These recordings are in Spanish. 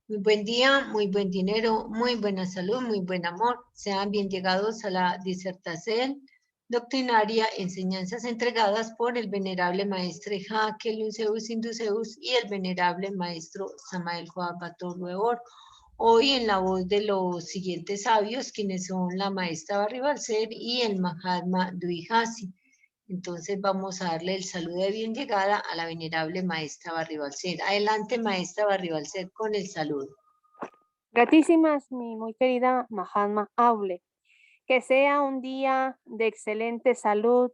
Muy buen día, muy buen dinero, muy buena salud, muy buen amor. Sean bien llegados a la disertación doctrinaria, enseñanzas entregadas por el venerable maestre Jaque Luceus Induceus y el venerable maestro Samael Joab Bator Weor. Hoy en la voz de los siguientes sabios, quienes son la maestra Barry Balcer y el Mahatma Duihasi. Entonces vamos a darle el saludo de bien llegada a la venerable maestra Barry Balcer. Adelante, maestra Barry Balcer, con el saludo. Gratísimas, mi muy querida Mahatma Aule. Que sea un día de excelente salud,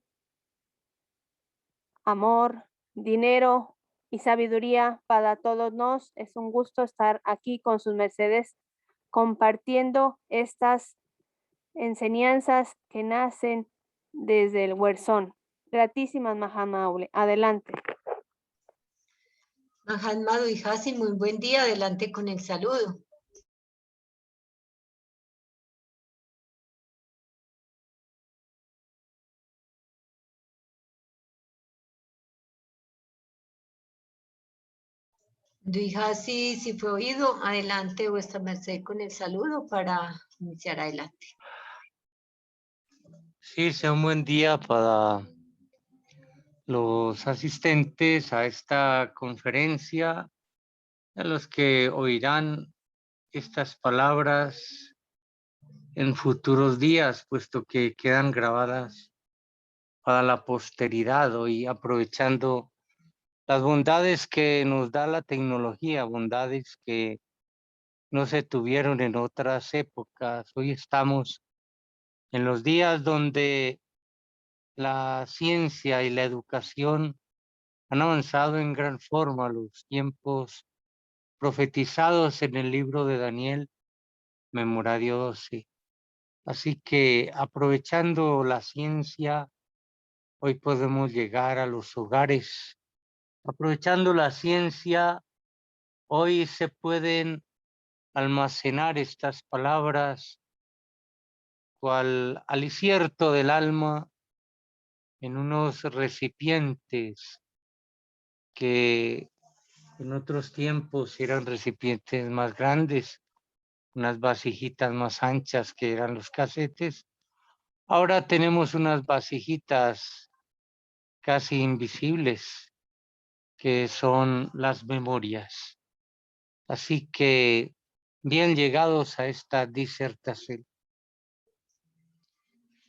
amor, dinero y sabiduría para todos nos. Es un gusto estar aquí con sus mercedes compartiendo estas enseñanzas que nacen desde el huerzón. Gratísimas, Mahatma Aule. Adelante. Mahatma Duihasi, muy buen día. Adelante con el saludo. Duihasi, si fue oído, adelante vuestra merced con el saludo para iniciar adelante. Sí, sea un buen día para los asistentes a esta conferencia, a los que oirán estas palabras en futuros días, puesto que quedan grabadas para la posteridad, hoy aprovechando las bondades que nos da la tecnología, bondades que no se tuvieron en otras épocas. Hoy estamos en los días donde la ciencia y la educación han avanzado en gran forma. Los tiempos profetizados en el libro de Daniel, Memorario 12. Así que aprovechando la ciencia, hoy podemos llegar a los hogares. Aprovechando la ciencia, hoy se pueden almacenar estas palabras cual alicierto del alma en unos recipientes que en otros tiempos eran recipientes más grandes, unas vasijitas más anchas que eran los casetes. Ahora tenemos unas vasijitas casi invisibles que son las memorias. Así que bien llegados a esta disertación.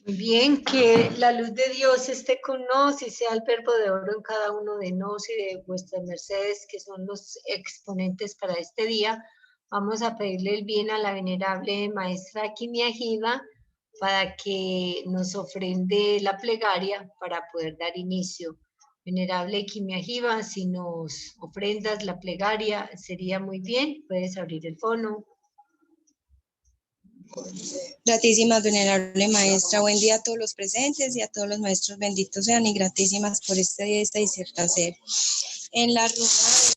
Muy bien, que la luz de Dios esté con nos y sea el verbo de oro en cada uno de nos y de vuestras mercedes, que son los exponentes para este día. Vamos a pedirle el bien a la venerable maestra Kimia Jiva para que nos ofrende la plegaria para poder dar inicio. Venerable Kimia Jiva, si nos ofrendas la plegaria, sería muy bien. Puedes abrir el fono. Gratísimas, venerable maestra, buen día a todos los presentes y a todos los maestros benditos sean y gratísimas por este día, esta disertación. En la runa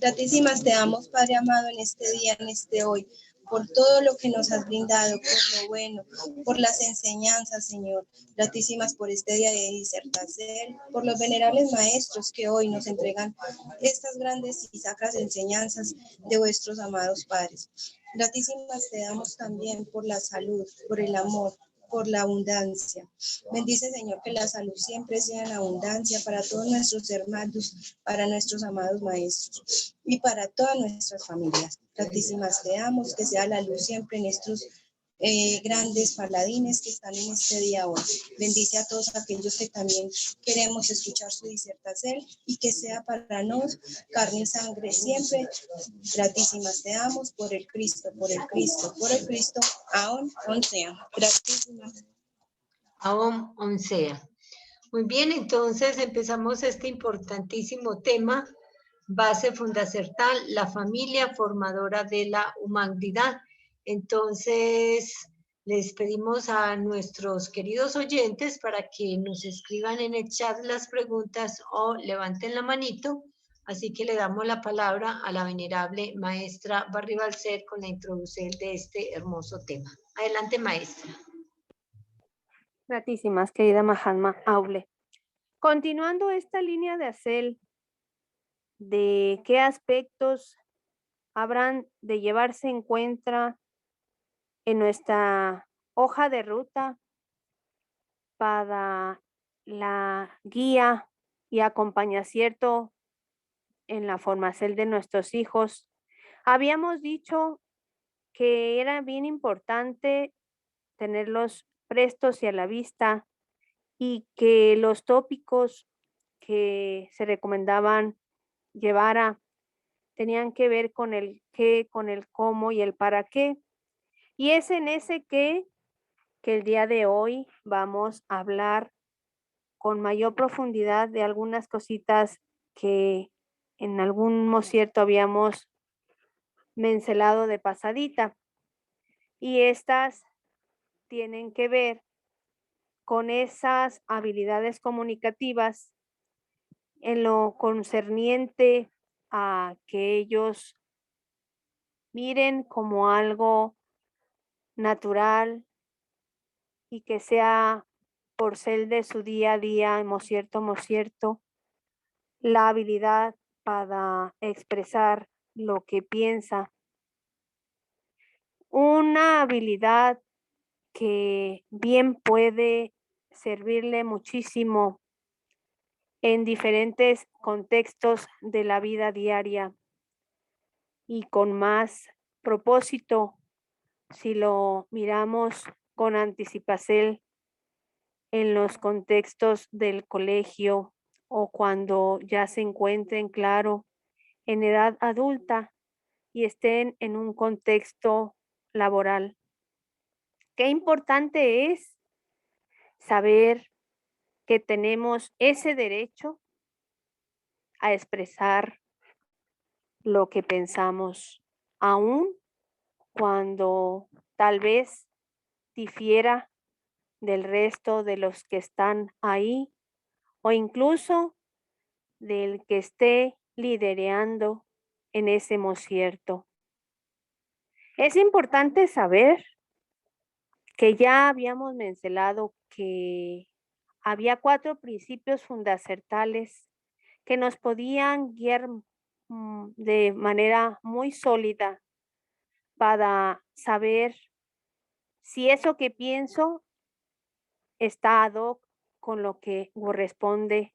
gratísimas te damos, Padre amado, en este día, en este hoy, por todo lo que nos has brindado, por lo bueno, por las enseñanzas, Señor. Gratísimas por este día de disertación, por los venerables maestros que hoy nos entregan estas grandes y sacras enseñanzas de vuestros amados padres. Gratísimas te damos también por la salud, por el amor, por la abundancia. Bendice, Señor, que la salud siempre sea en abundancia para todos nuestros hermanos, para nuestros amados maestros y para todas nuestras familias. Gratísimas te damos, que sea la luz siempre en estos grandes paladines que están en este día hoy. Bendice a todos aquellos que también queremos escuchar su disertación y que sea para nosotros carne y sangre siempre. Gratísimas te damos por el Cristo, por el Cristo, por el Cristo, aún sea. Gratísimas. Aún sea. Muy bien, entonces empezamos este importantísimo tema, base fundacional, la familia formadora de la humanidad. Entonces, les pedimos a nuestros queridos oyentes para que nos escriban en el chat las preguntas o levanten la manito. Así que le damos la palabra a la venerable maestra Barry Balcer con la introducción de este hermoso tema. Adelante, maestra. Gratísimas, querida Mahatma Aule. Continuando esta línea de hacer de qué aspectos habrán de llevarse en cuenta en nuestra hoja de ruta para la guía y acompañamiento en la formación de nuestros hijos. Habíamos dicho que era bien importante tenerlos prestos y a la vista y que los tópicos que se recomendaban llevara tenían que ver con el qué, con el cómo y el para qué. Y es en ese qué que el día de hoy vamos a hablar con mayor profundidad de algunas cositas que en algún cierto habíamos mencionado de pasadita. Y estas tienen que ver con esas habilidades comunicativas en lo concerniente a que ellos miren como algo natural y que sea por ser de su día a día, hemos cierto, la habilidad para expresar lo que piensa. Una habilidad que bien puede servirle muchísimo en diferentes contextos de la vida diaria y con más propósito si lo miramos con anticipación en los contextos del colegio o cuando ya se encuentren, claro, en edad adulta y estén en un contexto laboral. Qué importante es saber que tenemos ese derecho a expresar lo que pensamos, aun cuando tal vez difiera del resto de los que están ahí o incluso del que esté liderando en ese concierto. Es importante saber que ya habíamos mencionado que había 4 principios fundamentales que nos podían guiar de manera muy sólida para saber si eso que pienso está ad hoc con lo que corresponde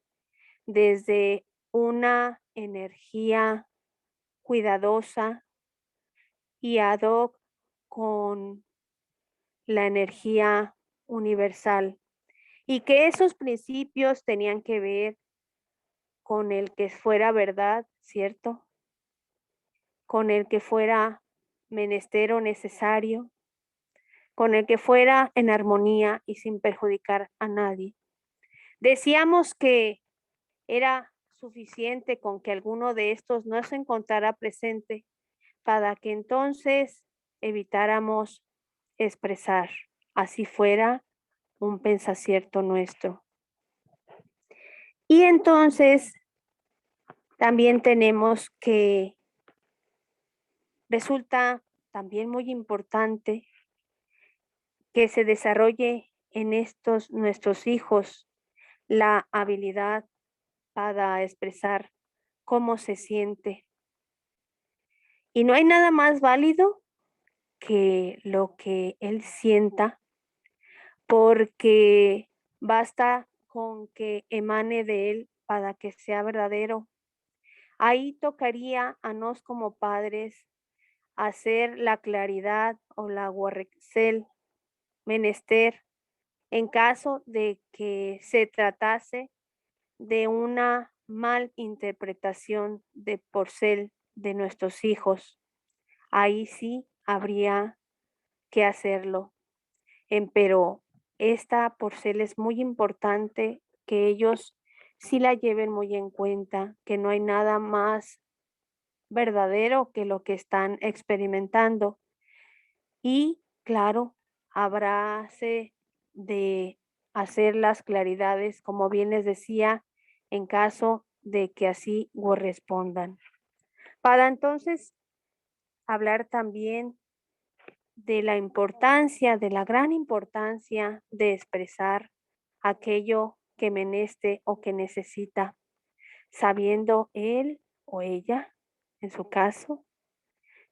desde una energía cuidadosa y ad hoc con la energía universal, y que esos principios tenían que ver con el que fuera verdad, ¿cierto? Con el que fuera menester o necesario, con el que fuera en armonía y sin perjudicar a nadie. Decíamos que era suficiente con que alguno de estos no se encontrara presente para que entonces evitáramos expresar, así fuera un pensamiento nuestro. Y entonces también tenemos que resulta también muy importante que se desarrolle en estos nuestros hijos la habilidad para expresar cómo se siente. Y no hay nada más válido que lo que él sienta, porque basta con que emane de él para que sea verdadero. Ahí tocaría a nos como padres hacer la claridad o la guarrecel menester en caso de que se tratase de una mal interpretación de porcel de nuestros hijos. Ahí sí habría que hacerlo. Pero esta porcel es muy importante que ellos sí la lleven muy en cuenta, que no hay nada más verdadero que lo que están experimentando. Y claro, habráse de hacer las claridades, como bien les decía, en caso de que así correspondan. Para entonces hablar también de la importancia, de la gran importancia de expresar aquello que meneste o que necesita, sabiendo él o ella, en su caso,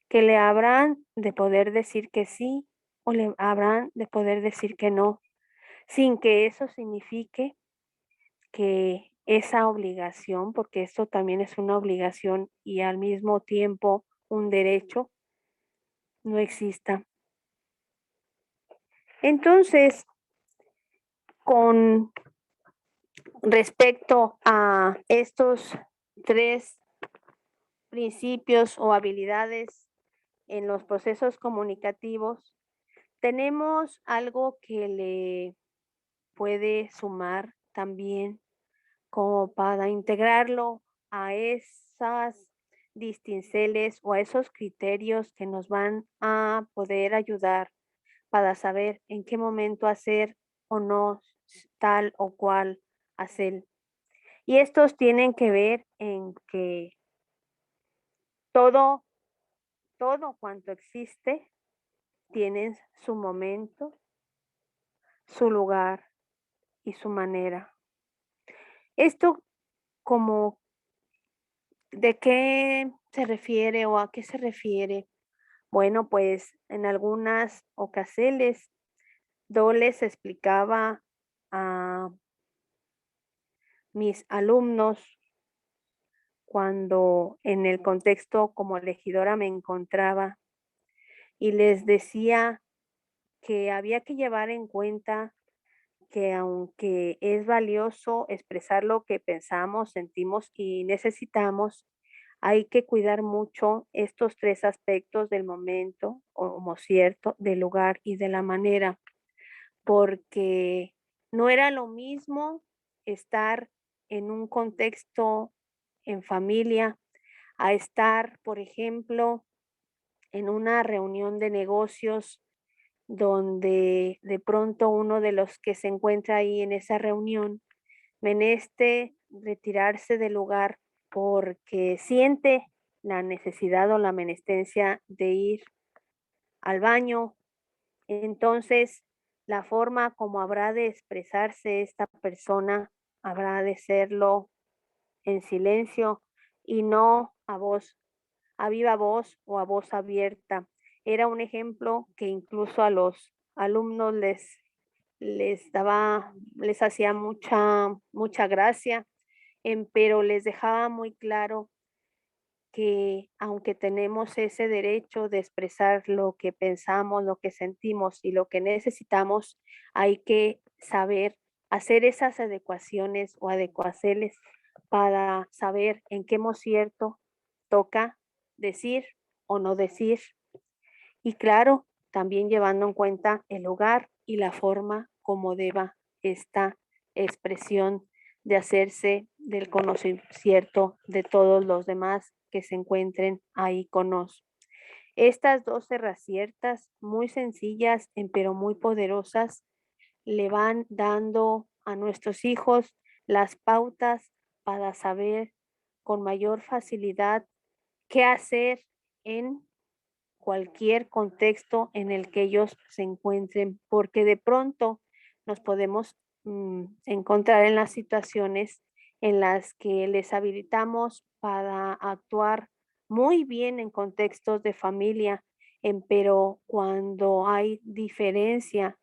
que le habrán de poder decir que sí o le habrán de poder decir que no, sin que eso signifique que esa obligación, porque esto también es una obligación y al mismo tiempo un derecho, no exista. Entonces, con respecto a estos 3 principios o habilidades en los procesos comunicativos, tenemos algo que le puede sumar también como para integrarlo a esas distinceles o a esos criterios que nos van a poder ayudar para saber en qué momento hacer o no tal o cual hacer. Y estos tienen que ver en que todo cuanto existe tiene su momento, su lugar y su manera. Esto como ¿de qué se refiere o a qué se refiere? Bueno, pues en algunas ocasiones yo les explicaba a mis alumnos cuando en el contexto como elegidora me encontraba y les decía que había que llevar en cuenta que aunque es valioso expresar lo que pensamos, sentimos y necesitamos, hay que cuidar mucho estos 3 aspectos del momento, como cierto, del lugar y de la manera, porque no era lo mismo estar en un contexto en familia a estar, por ejemplo, en una reunión de negocios donde de pronto uno de los que se encuentra ahí en esa reunión meneste retirarse del lugar porque siente la necesidad o la menestencia de ir al baño. Entonces, la forma como habrá de expresarse esta persona habrá de serlo en silencio y no a viva voz o a voz abierta. Era un ejemplo que incluso a los alumnos les hacía mucha gracia, pero les dejaba muy claro que aunque tenemos ese derecho de expresar lo que pensamos, lo que sentimos y lo que necesitamos, hay que saber hacer esas adecuaciones o adecuaciones para saber en qué cierto toca decir o no decir. Y claro, también llevando en cuenta el lugar y la forma como deba esta expresión de hacerse del conocimiento de todos los demás que se encuentren ahí con nos. Estas 2 herramientas muy sencillas, pero muy poderosas, le van dando a nuestros hijos las pautas para saber con mayor facilidad qué hacer en cualquier contexto en el que ellos se encuentren, porque de pronto nos podemos encontrar en las situaciones en las que les habilitamos para actuar muy bien en contextos de familia, pero cuando hay diferencia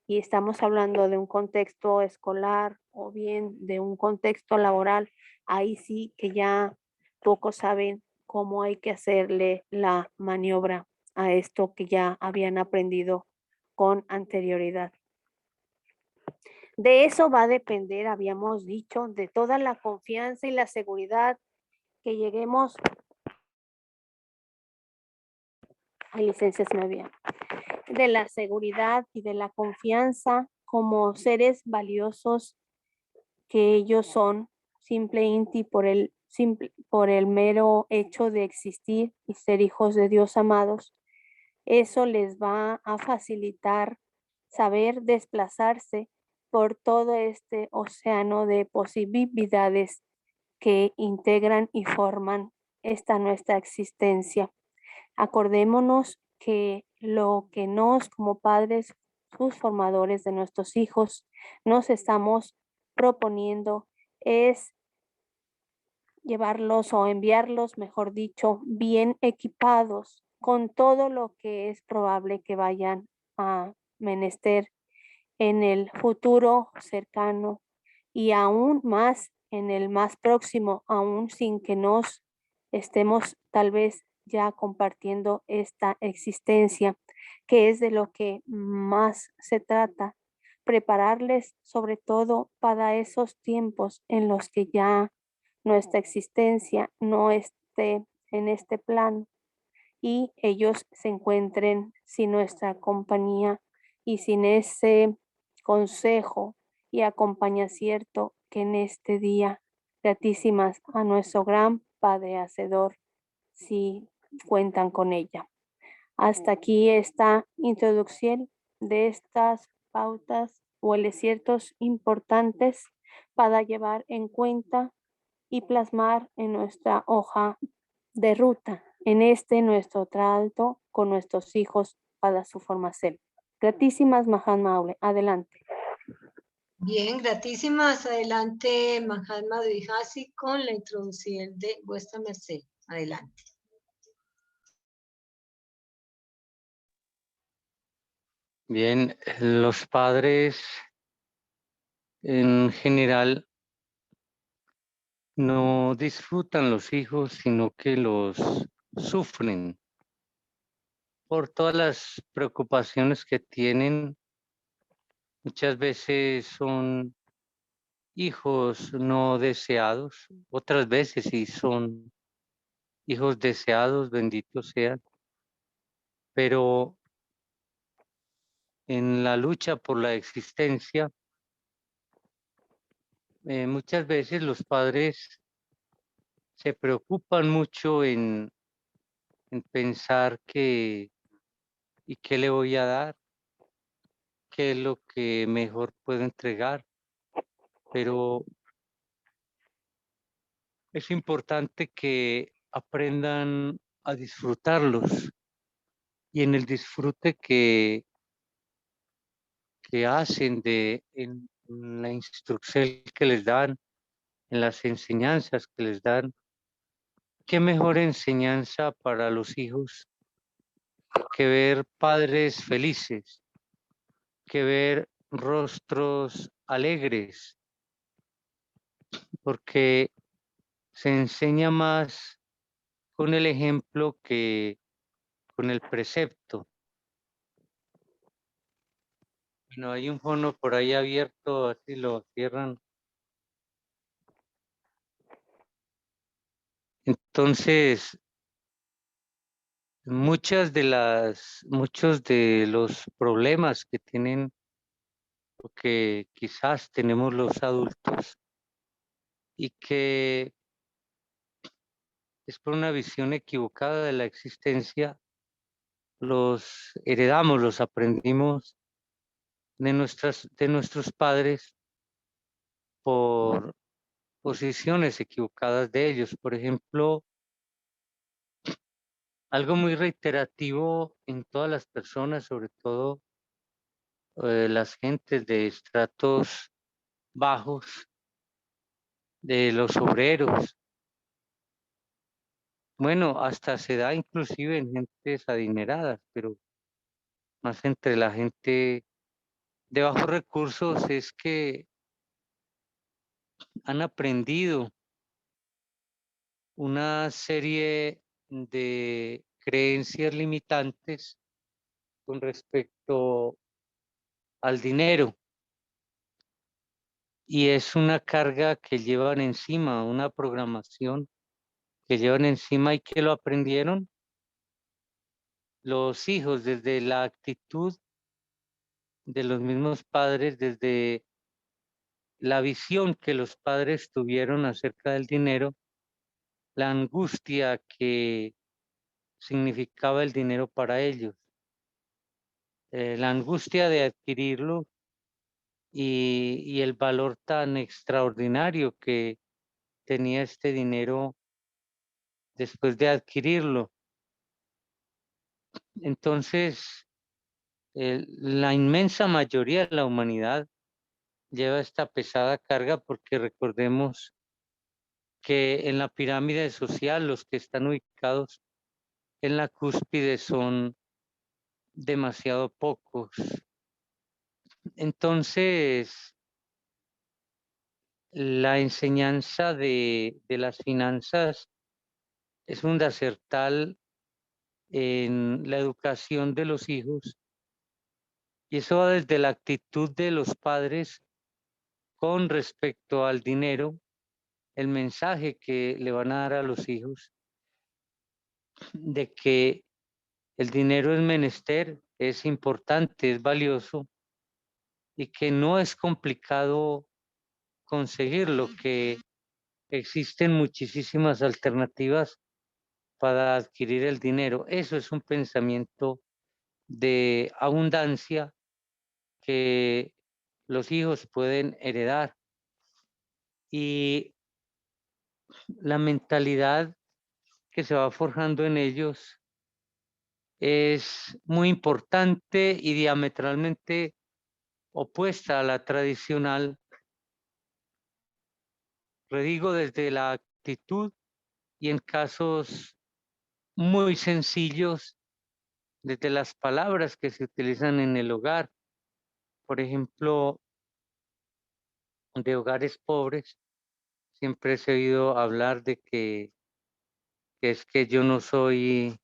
y estamos hablando de un contexto escolar o bien de un contexto laboral, ahí sí que ya pocos saben cómo hay que hacerle la maniobra a esto que ya habían aprendido con anterioridad. De eso va a depender, habíamos dicho, de toda la confianza y la seguridad que lleguemos. Ay, licencia, se me había. De la seguridad y de la confianza como seres valiosos que ellos son, simplemente por el mero hecho de existir y ser hijos de Dios amados. Eso les va a facilitar saber desplazarse por todo este océano de posibilidades que integran y forman esta nuestra existencia. Acordémonos que lo que nos como padres, sus formadores de nuestros hijos, nos estamos proponiendo es llevarlos o enviarlos, mejor dicho, bien equipados con todo lo que es probable que vayan a menester en el futuro cercano y aún más en el más próximo, aún sin que nos estemos tal vez ya compartiendo esta existencia, que es de lo que más se trata, prepararles sobre todo para esos tiempos en los que ya nuestra existencia no esté en este plano y ellos se encuentren sin nuestra compañía y sin ese consejo y acompañacierto que en este día, gratísimas a nuestro gran Padre Hacedor, si cuentan con ella. Hasta aquí esta introducción de estas pautas o ciertos importantes para llevar en cuenta y plasmar en nuestra hoja de ruta, en este nuestro trato con nuestros hijos para su formación. Gratísimas, Mahatma Aule. Adelante. Bien, gratísimas. Adelante, Mahatma Dvihasi, con la introducción de vuestra merced. Adelante. Bien, los padres en general no disfrutan los hijos, sino que los sufren por todas las preocupaciones que tienen. Muchas veces son hijos no deseados, otras veces sí son hijos deseados, benditos sean, pero en la lucha por la existencia, muchas veces los padres se preocupan mucho en pensar ¿y qué le voy a dar? ¿Qué es lo que mejor puedo entregar? Pero es importante que aprendan a disfrutarlos y en el disfrute que hacen en la instrucción que les dan, en las enseñanzas que les dan. ¿Qué mejor enseñanza para los hijos que ver padres felices, que ver rostros alegres? Porque se enseña más con el ejemplo que con el precepto. Bueno, hay un fono por ahí abierto, así lo cierran. Entonces, muchos de los problemas que tienen o que quizás tenemos los adultos y que es por una visión equivocada de la existencia, los heredamos, los aprendimos de nuestros padres por posiciones equivocadas de ellos. Por ejemplo, algo muy reiterativo en todas las personas, sobre todo las gentes de estratos bajos, de los obreros. Bueno, hasta se da inclusive en gentes adineradas, pero más entre la gente de bajos recursos es que han aprendido una serie de creencias limitantes con respecto al dinero y es una carga que llevan encima, una programación que llevan encima y que lo aprendieron los hijos desde la actitud de los mismos padres, desde la visión que los padres tuvieron acerca del dinero, la angustia que significaba el dinero para ellos, la angustia de adquirirlo y el valor tan extraordinario que tenía este dinero después de adquirirlo. Entonces, la inmensa mayoría de la humanidad lleva esta pesada carga porque recordemos porque en la pirámide social los que están ubicados en la cúspide son demasiado pocos. Entonces, la enseñanza de las finanzas es fundamental en la educación de los hijos, y eso va desde la actitud de los padres con respecto al dinero, el mensaje que le van a dar a los hijos de que el dinero es menester, es importante, es valioso y que no es complicado conseguirlo, que existen muchísimas alternativas para adquirir el dinero. Eso es un pensamiento de abundancia que los hijos pueden heredar. Y la mentalidad que se va forjando en ellos es muy importante y diametralmente opuesta a la tradicional. Lo digo desde la actitud y en casos muy sencillos, desde las palabras que se utilizan en el hogar. Por ejemplo, de hogares pobres, siempre he oído hablar de que es que yo no soy,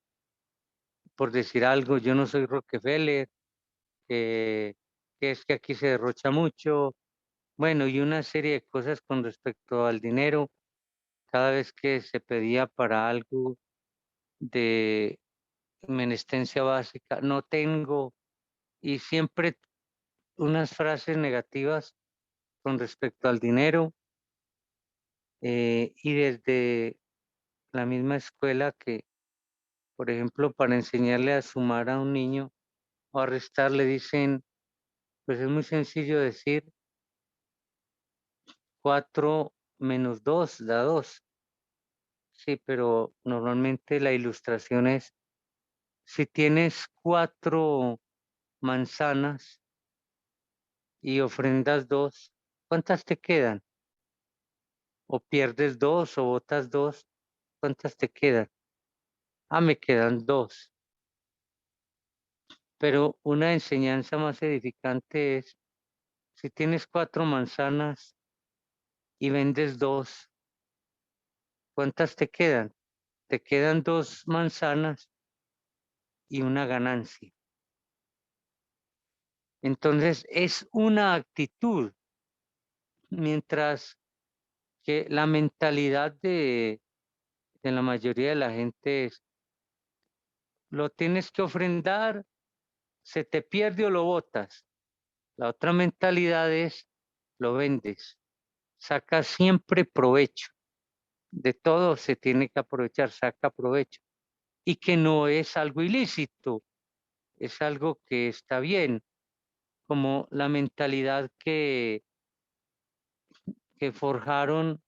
por decir algo, yo no soy Rockefeller, que, que es que aquí se derrocha mucho, bueno, y una serie de cosas con respecto al dinero. Cada vez que se pedía para algo de menestencia básica, no tengo, y siempre unas frases negativas con respecto al dinero, y desde la misma escuela que, por ejemplo, para enseñarle a sumar a un niño o a restar, le dicen, pues es muy sencillo decir 4 menos 2 da 2. Sí, pero normalmente la ilustración es, si tienes 4 manzanas y ofrendas 2, ¿cuántas te quedan? O pierdes 2 o botas 2, ¿cuántas te quedan? Ah, me quedan 2. Pero una enseñanza más edificante es, si tienes 4 manzanas y vendes 2, ¿cuántas te quedan? Te quedan 2 manzanas y una ganancia. Entonces es una actitud, mientras que la mentalidad de la mayoría de la gente es, lo tienes que ofrendar, se te pierde o lo botas. La otra mentalidad es, lo vendes, saca siempre provecho. De todo se tiene que aprovechar, saca provecho. Y que no es algo ilícito, es algo que está bien, como la mentalidad que forjaron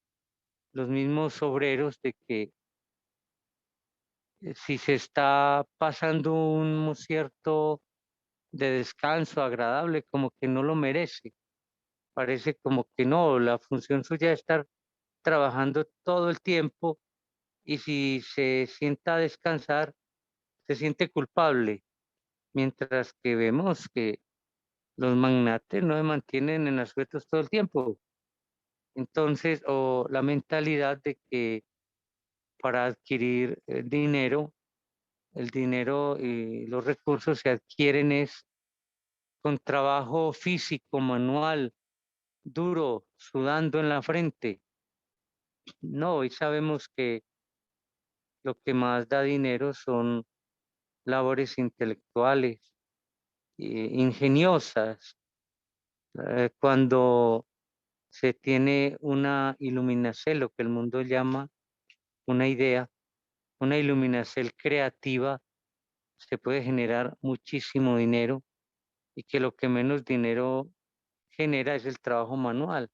los mismos obreros de que si se está pasando un cierto de descanso agradable, como que no lo merece. Parece como que no, la función suya es estar trabajando todo el tiempo, y si se sienta a descansar, se siente culpable. Mientras que vemos que los magnates no se mantienen en asuetos todo el tiempo. Entonces, o la mentalidad de que para adquirir dinero, el dinero y los recursos se adquieren es con trabajo físico, manual, duro, sudando en la frente. No, hoy sabemos que lo que más da dinero son labores intelectuales, ingeniosas. Cuando se tiene una iluminación, lo que el mundo llama una idea, una iluminación creativa, se puede generar muchísimo dinero, y que lo que menos dinero genera es el trabajo manual,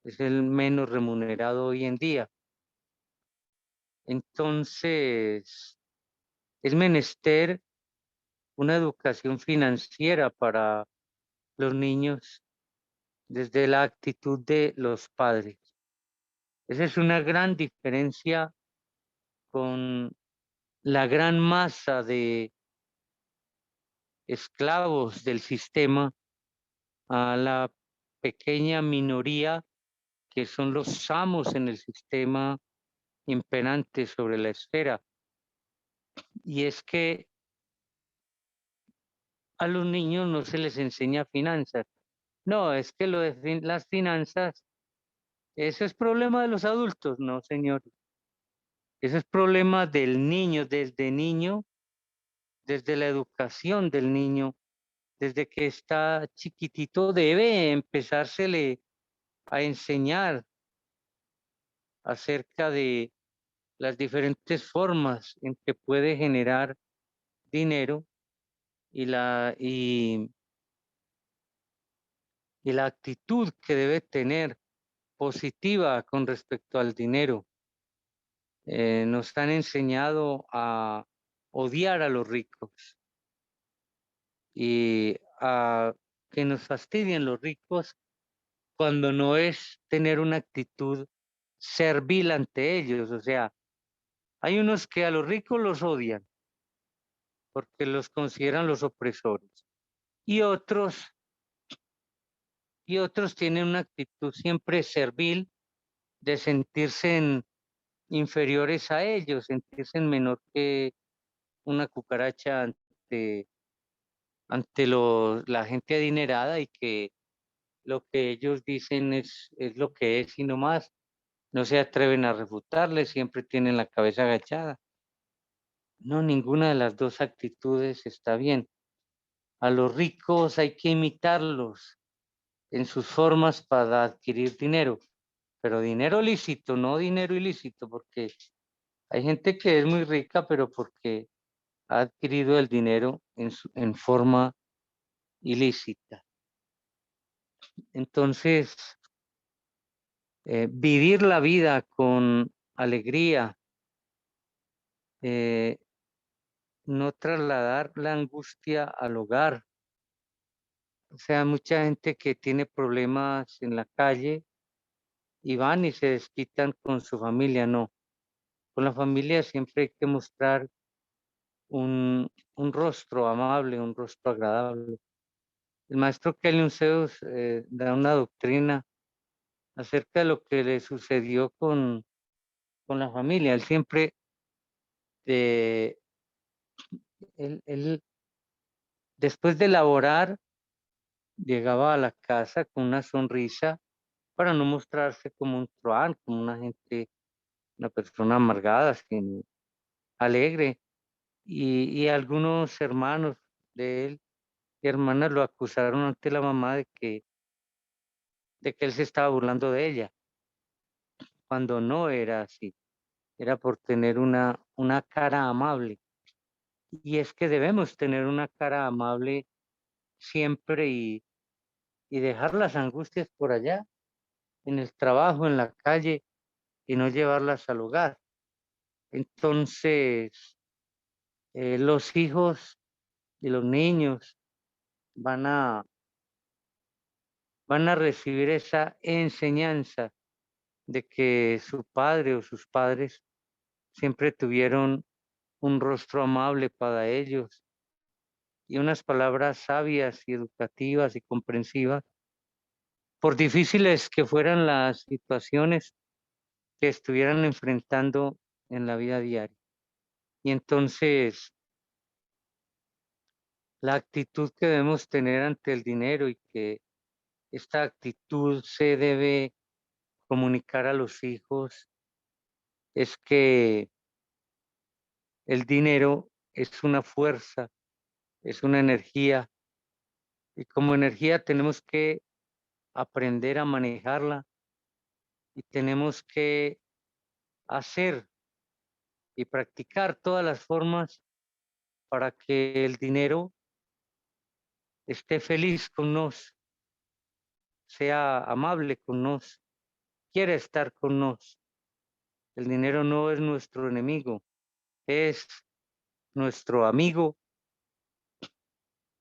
es el menos remunerado hoy en día. Entonces, es menester una educación financiera para los niños desde la actitud de los padres. Esa es una gran diferencia con la gran masa de esclavos del sistema a la pequeña minoría que son los amos en el sistema imperante sobre la esfera. Y es que a los niños no se les enseña finanzas. No, es que las finanzas, eso es problema de los adultos, no, señor. Eso es problema del niño, desde la educación del niño, desde que está chiquitito, debe empezársele a enseñar acerca de las diferentes formas en que puede generar dinero y la actitud que debe tener positiva con respecto al dinero. Nos han enseñado a odiar a los ricos y a que nos fastidien los ricos cuando no es tener una actitud servil ante ellos. O sea, hay unos que a los ricos los odian porque los consideran los opresores y otros tienen una actitud siempre servil de sentirse inferiores a ellos, sentirse menor que una cucaracha ante la gente adinerada y que lo que ellos dicen es lo que es y no más. No se atreven a refutarle, siempre tienen la cabeza agachada. No, ninguna de las dos actitudes está bien. A los ricos hay que imitarlos en sus formas para adquirir dinero, pero dinero lícito, no dinero ilícito, porque hay gente que es muy rica, pero porque ha adquirido el dinero en forma ilícita. Entonces, vivir la vida con alegría, eh, no trasladar la angustia al hogar. O sea, mucha gente que tiene problemas en la calle y van y se desquitan con su familia, no. Con la familia siempre hay que mostrar un rostro amable, un rostro agradable. El maestro Kelly Zeus da una doctrina acerca de lo que le sucedió con la familia. Él siempre, eh, él, después de laborar, llegaba a la casa con una sonrisa para no mostrarse como un truán, como una persona amargada, sino alegre. Y algunos hermanos de él y hermanas lo acusaron ante la mamá de que él se estaba burlando de ella, cuando no era así, era por tener una cara amable. Y es que debemos tener una cara amable siempre y dejar las angustias por allá, en el trabajo, en la calle, y no llevarlas al hogar. Entonces, los hijos y los niños van a, van a recibir esa enseñanza de que su padre o sus padres siempre tuvieron un rostro amable para ellos y unas palabras sabias y educativas y comprensivas, por difíciles que fueran las situaciones que estuvieran enfrentando en la vida diaria. Y entonces, la actitud que debemos tener ante el dinero y que esta actitud se debe comunicar a los hijos es que el dinero es una fuerza, es una energía y como energía tenemos que aprender a manejarla y tenemos que hacer y practicar todas las formas para que el dinero esté feliz con nos, sea amable con nos, quiera estar con nos. El dinero no es nuestro enemigo, es nuestro amigo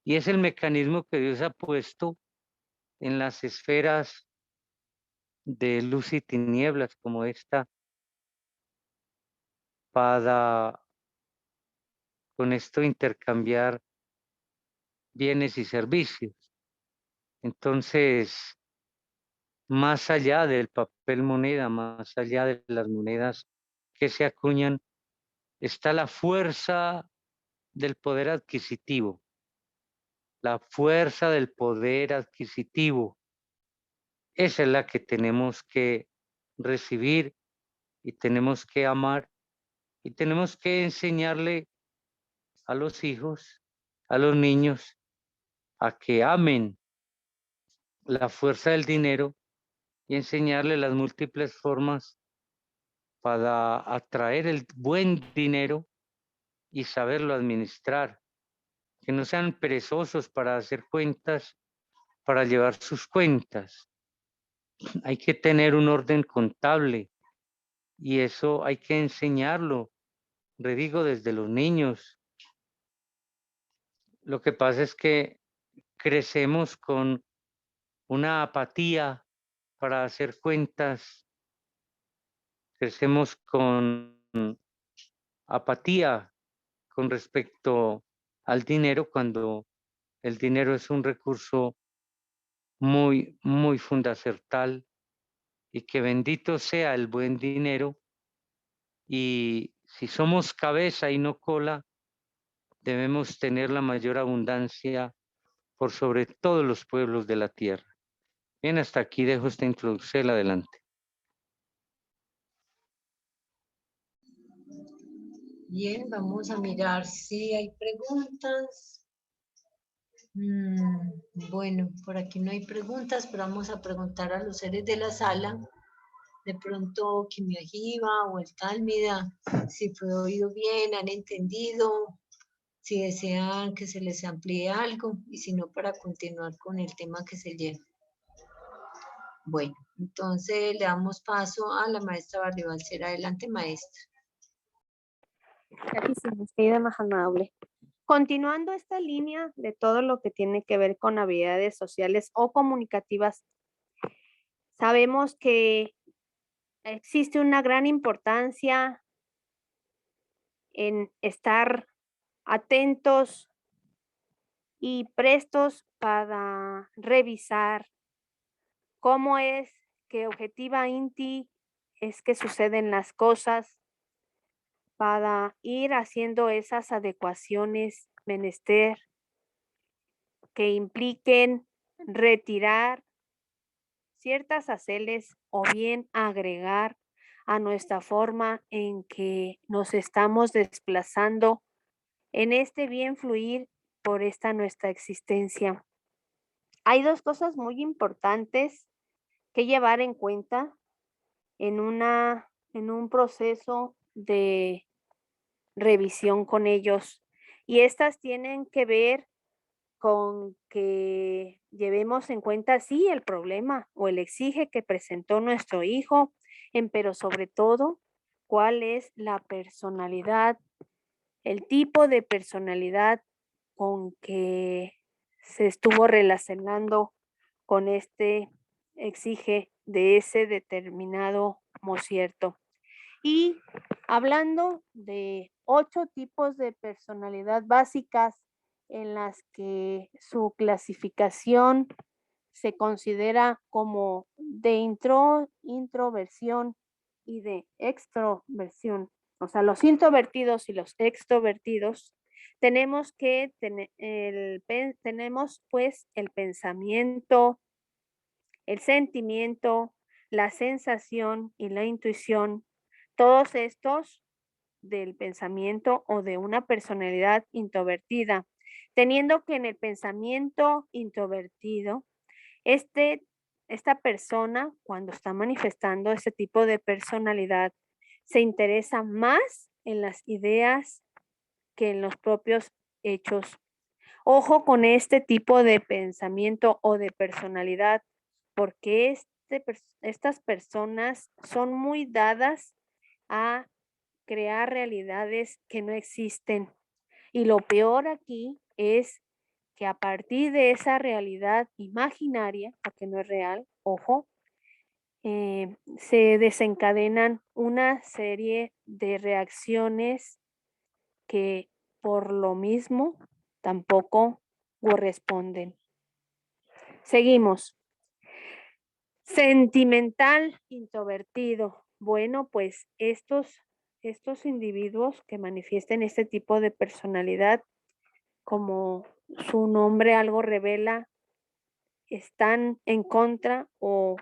y es el mecanismo que Dios ha puesto en las esferas de luz y tinieblas como esta para con esto intercambiar bienes y servicios. Entonces, más allá del papel moneda, más allá de las monedas que se acuñan, está la fuerza del poder adquisitivo, la fuerza del poder adquisitivo. Esa es la que tenemos que recibir y tenemos que amar y tenemos que enseñarle a los hijos, a los niños, a que amen la fuerza del dinero y enseñarle las múltiples formas para atraer el buen dinero y saberlo administrar. Que no sean perezosos para hacer cuentas, para llevar sus cuentas. Hay que tener un orden contable y eso hay que enseñarlo, redigo, desde los niños. Lo que pasa es que crecemos con una apatía para hacer cuentas, crecemos con apatía con respecto al dinero cuando el dinero es un recurso muy, muy fundacional y que bendito sea el buen dinero. Y si somos cabeza y no cola, debemos tener la mayor abundancia por sobre todos los pueblos de la tierra. Bien, hasta aquí dejo esta introducción. Adelante. Bien, vamos a mirar si hay preguntas. Bueno, por aquí no hay preguntas, pero vamos a preguntar a los seres de la sala. De pronto, Quimiajiva o el Tálmida, si fue oído bien, han entendido, si desean que se les amplíe algo y si no, para continuar con el tema que se lleva. Bueno, entonces le damos paso a la maestra Barribalcera. Adelante, maestra. Gracias, querida Majanable. Continuando esta línea de todo lo que tiene que ver con habilidades sociales o comunicativas, sabemos que existe una gran importancia en estar atentos y prestos para revisar cómo es que objetiva INTI es que suceden las cosas, para ir haciendo esas adecuaciones menester que impliquen retirar ciertas aceles o bien agregar a nuestra forma en que nos estamos desplazando en este bien fluir por esta nuestra existencia. Hay dos cosas muy importantes que llevar en cuenta en un proceso de revisión con ellos, y estas tienen que ver con que llevemos en cuenta, sí, el problema o el exige que presentó nuestro hijo, pero sobre todo, cuál es la personalidad, el tipo de personalidad con que se estuvo relacionando con este exige de ese determinado mocierto. Y hablando de 8 tipos de personalidad básicas en las que su clasificación se considera como de introversión y de extroversión, o sea, los introvertidos y los extrovertidos, tenemos que tenemos pues el pensamiento, el sentimiento, la sensación y la intuición, todos estos del pensamiento o de una personalidad introvertida, teniendo que en el pensamiento introvertido, esta persona, cuando está manifestando este tipo de personalidad, se interesa más en las ideas que en los propios hechos. Ojo con este tipo de pensamiento o de personalidad, porque estas personas son muy dadas a crear realidades que no existen. Y lo peor aquí es que a partir de esa realidad imaginaria, porque no es real, ojo, se desencadenan una serie de reacciones que por lo mismo tampoco corresponden. Seguimos. Sentimental, introvertido. Bueno, pues estos individuos que manifiesten este tipo de personalidad, como su nombre algo revela, están en contra o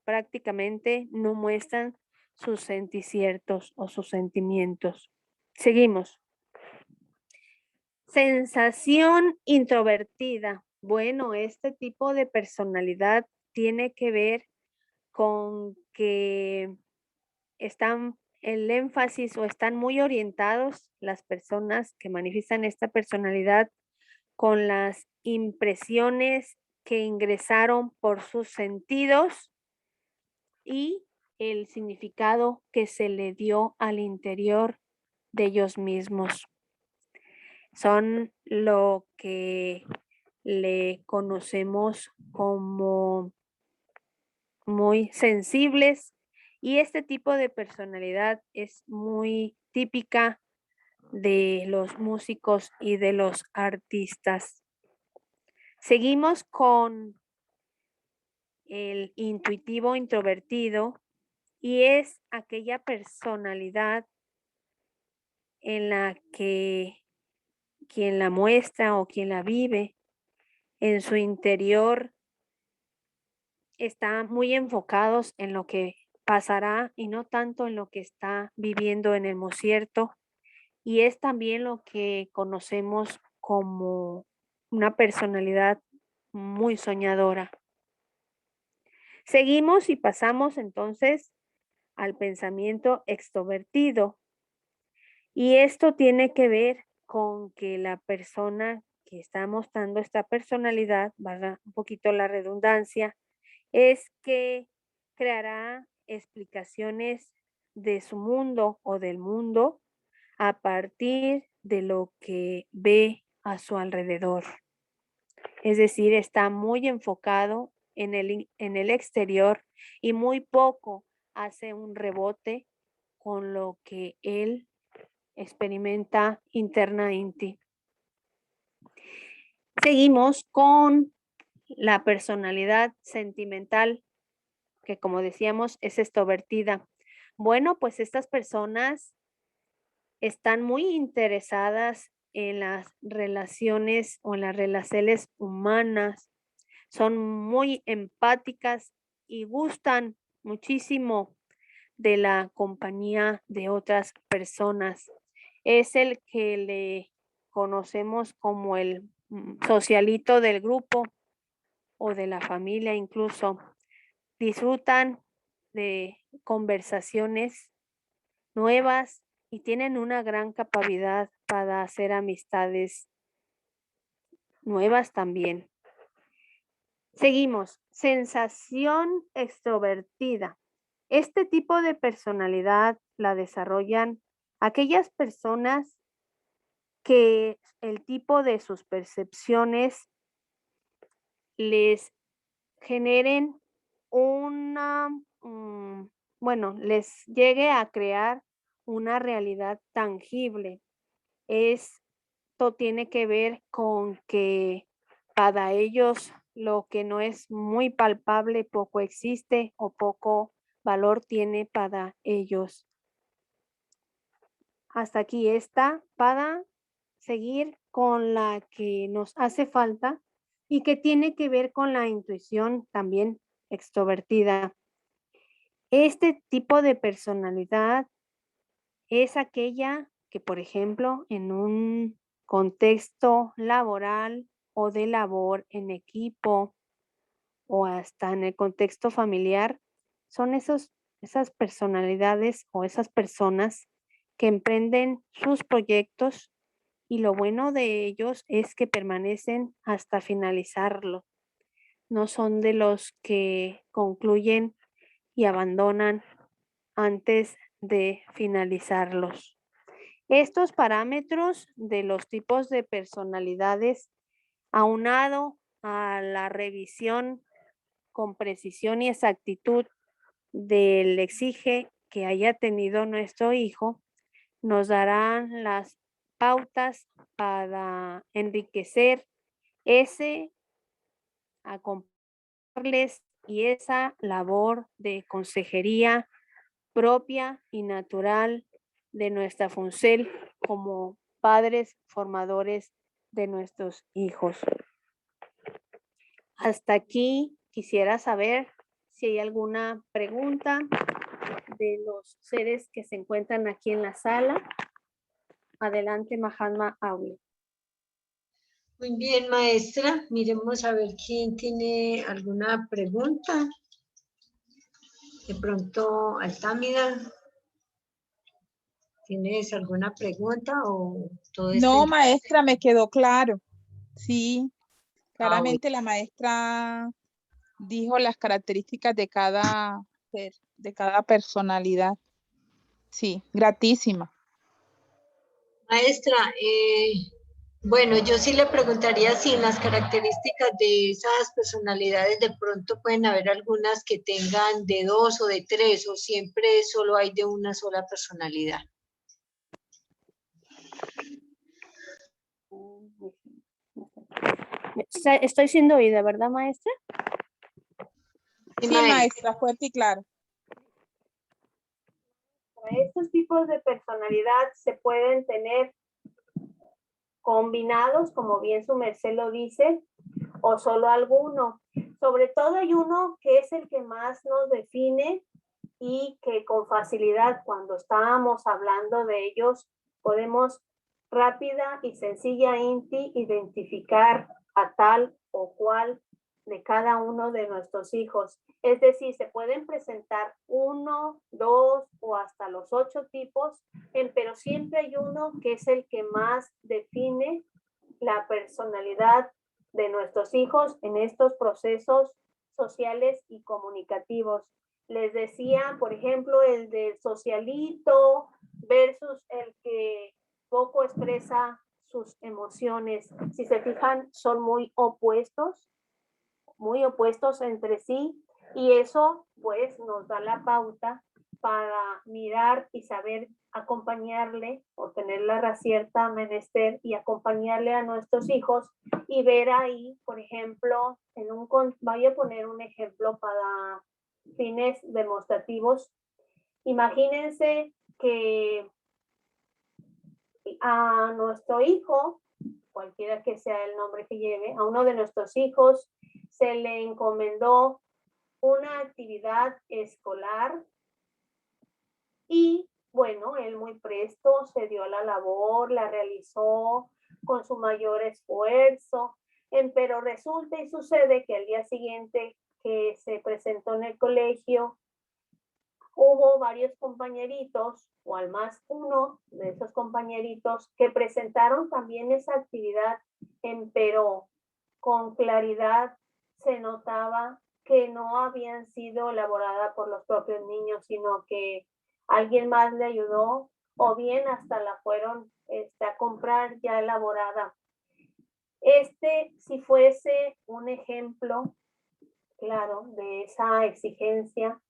prácticamente no muestran sus senticiertos o sus sentimientos. Seguimos. Sensación introvertida. Bueno, este tipo de personalidad tiene que ver con que están el énfasis o están muy orientados las personas que manifiestan esta personalidad con las impresiones que ingresaron por sus sentidos y el significado que se le dio al interior de ellos mismos. Son lo que le conocemos como muy sensibles y este tipo de personalidad es muy típica de los músicos y de los artistas. Seguimos con el intuitivo introvertido y es aquella personalidad en la que quien la muestra o quien la vive en su interior están muy enfocados en lo que pasará y no tanto en lo que está viviendo en el momento. Y es también lo que conocemos como una personalidad muy soñadora. Seguimos y pasamos entonces al pensamiento extrovertido. Y esto tiene que ver con que la persona que está mostrando esta personalidad, valga un poquito la redundancia, es que creará explicaciones de su mundo o del mundo a partir de lo que ve a su alrededor. Es decir, está muy enfocado en el exterior y muy poco hace un rebote con lo que él experimenta internamente. Seguimos con la personalidad sentimental, que como decíamos es extrovertida. Bueno, pues estas personas están muy interesadas en las relaciones o en las relaciones humanas, son muy empáticas y gustan muchísimo de la compañía de otras personas. Es el que le conocemos como el socialito del grupo o de la familia incluso. Disfrutan de conversaciones nuevas y tienen una gran capacidad para hacer amistades nuevas también. Seguimos. Sensación extrovertida. Este tipo de personalidad la desarrollan aquellas personas que el tipo de sus percepciones les generen una, bueno, les llegue a crear una realidad tangible. Esto tiene que ver con que para ellos lo que no es muy palpable poco existe o poco valor tiene para ellos. Hasta aquí está para seguir con la que nos hace falta y que tiene que ver con la intuición también extrovertida. Este tipo de personalidad es aquella que, por ejemplo, en un contexto laboral o de labor en equipo o hasta en el contexto familiar, son esas personalidades o esas personas que emprenden sus proyectos y lo bueno de ellos es que permanecen hasta finalizarlo. No son de los que concluyen y abandonan antes de finalizarlos. Estos parámetros de los tipos de personalidades, aunado a la revisión con precisión y exactitud del exige que haya tenido nuestro hijo, nos darán las pautas para enriquecer ese acompañarles y esa labor de consejería propia y natural de nuestra FUNCEL como padres formadores de nuestros hijos. Hasta aquí quisiera saber si hay alguna pregunta de los seres que se encuentran aquí en la sala. Adelante, Mahatma Auli. Muy bien, maestra. Miremos a ver quién tiene alguna pregunta. De pronto, Altámida, ¿tienes alguna pregunta o todo esto? No, maestra, me quedó claro. Sí, claramente la maestra dijo las características de cada ser, de cada personalidad. Sí, gratísima. Maestra, bueno, yo sí le preguntaría si en las características de esas personalidades de pronto pueden haber algunas que tengan de 2 o de 3 o siempre solo hay de una sola personalidad. Estoy siendo oída, ¿verdad, maestra? Sí, Sí, maestra, fuerte y claro. Estos tipos de personalidad se pueden tener combinados, como bien su merced lo dice, o solo alguno. Sobre todo hay uno que es el que más nos define y que con facilidad cuando estábamos hablando de ellos podemos rápida y sencillamente identificar a tal o cual de cada uno de nuestros hijos. Es decir, se pueden presentar 1, 2 o hasta los 8 tipos, pero siempre hay uno que es el que más define la personalidad de nuestros hijos en estos procesos sociales y comunicativos. Les decía, por ejemplo, el del socialito versus el que poco expresa sus emociones. Si se fijan, son muy opuestos entre sí, y eso pues nos da la pauta para mirar y saber acompañarle o tener la racierta menester y acompañarle a nuestros hijos y ver ahí, por ejemplo, voy a poner un ejemplo para fines demostrativos. Imagínense que a nuestro hijo, cualquiera que sea el nombre que lleve, a uno de nuestros hijos se le encomendó una actividad escolar y bueno, él muy presto se dio a la labor, la realizó con su mayor esfuerzo, pero resulta y sucede que al día siguiente que se presentó en el colegio, hubo varios compañeritos, o al más uno de esos compañeritos, que presentaron también esa actividad, pero con claridad se notaba que no habían sido elaborada por los propios niños, sino que alguien más le ayudó, o bien hasta la fueron a comprar ya elaborada. Si fuese un ejemplo claro de esa exigencia,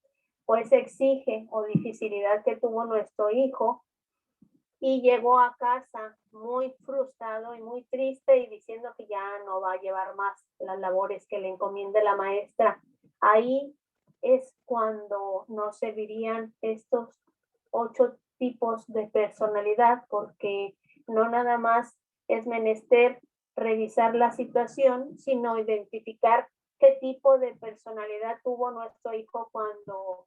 pues exige o dificilidad que tuvo nuestro hijo y llegó a casa muy frustrado y muy triste y diciendo que ya no va a llevar más las labores que le encomiende la maestra. Ahí es cuando nos servirían estos 8 tipos de personalidad, porque no nada más es menester revisar la situación, sino identificar qué tipo de personalidad tuvo nuestro hijo cuando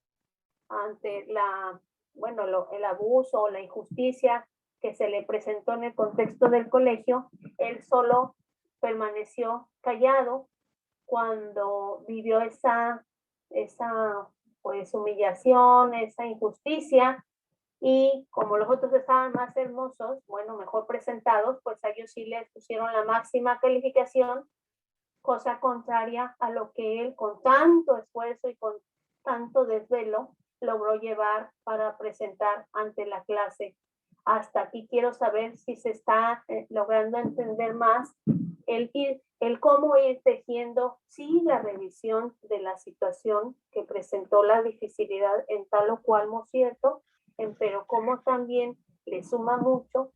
ante el abuso o la injusticia que se le presentó en el contexto del colegio, él solo permaneció callado cuando vivió esa pues humillación, esa injusticia, y como los otros estaban más hermosos, mejor presentados, pues a ellos sí les pusieron la máxima calificación, cosa contraria a lo que él con tanto esfuerzo y con tanto desvelo logró llevar para presentar ante la clase. Hasta aquí quiero saber si se está logrando entender más el cómo ir tejiendo, sí, la revisión de la situación que presentó la dificilidad en tal o cual cierto, pero como también le suma mucho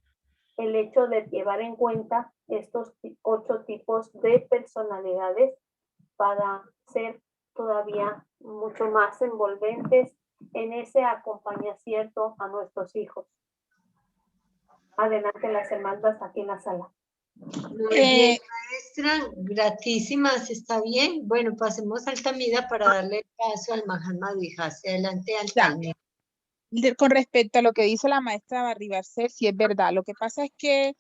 el hecho de llevar en cuenta estos 8 tipos de personalidades para ser todavía mucho más envolventes en ese acompañamiento a nuestros hijos. Adelante las hermanas aquí en la sala. Muy bien, maestra, gratísimas, ¿está bien? Bueno, pasemos a Altamira para darle paso al Mahatma Vihasi. Adelante, Altamira. Con respecto a lo que dice la maestra Barribarcer, sí es verdad. Lo que pasa es que